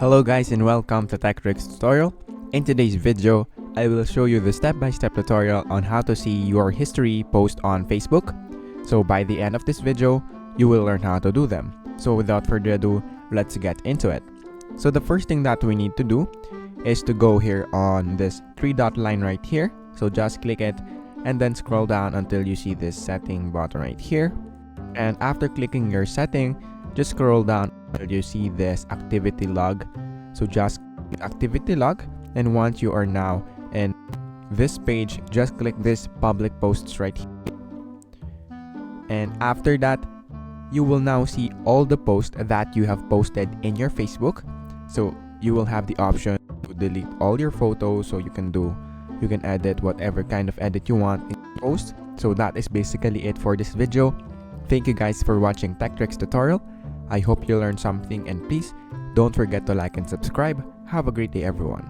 Hello guys and welcome to Tech Tricks tutorial. In today's video, I will show you the step-by-step tutorial on how to see your history post on Facebook. So by the end of this video, you will learn how to do them. So without further ado, let's get into it. So the first thing that we need to do is to go here on this three-dot line right here. So just click it and then scroll down until you see this setting button right here. And after clicking your setting, just scroll down until you see this activity log. So just click activity log, and once you are now in this page, just click this public posts right here. And after that, you will now see all the posts that you have posted in your Facebook. So you will have the option to delete all your photos, so you can edit whatever kind of edit you want in your post. So that is basically it for this video. Thank you guys for watching Tech Tricks tutorial. I hope you learned something, and please don't forget to like and subscribe. Have a great day everyone.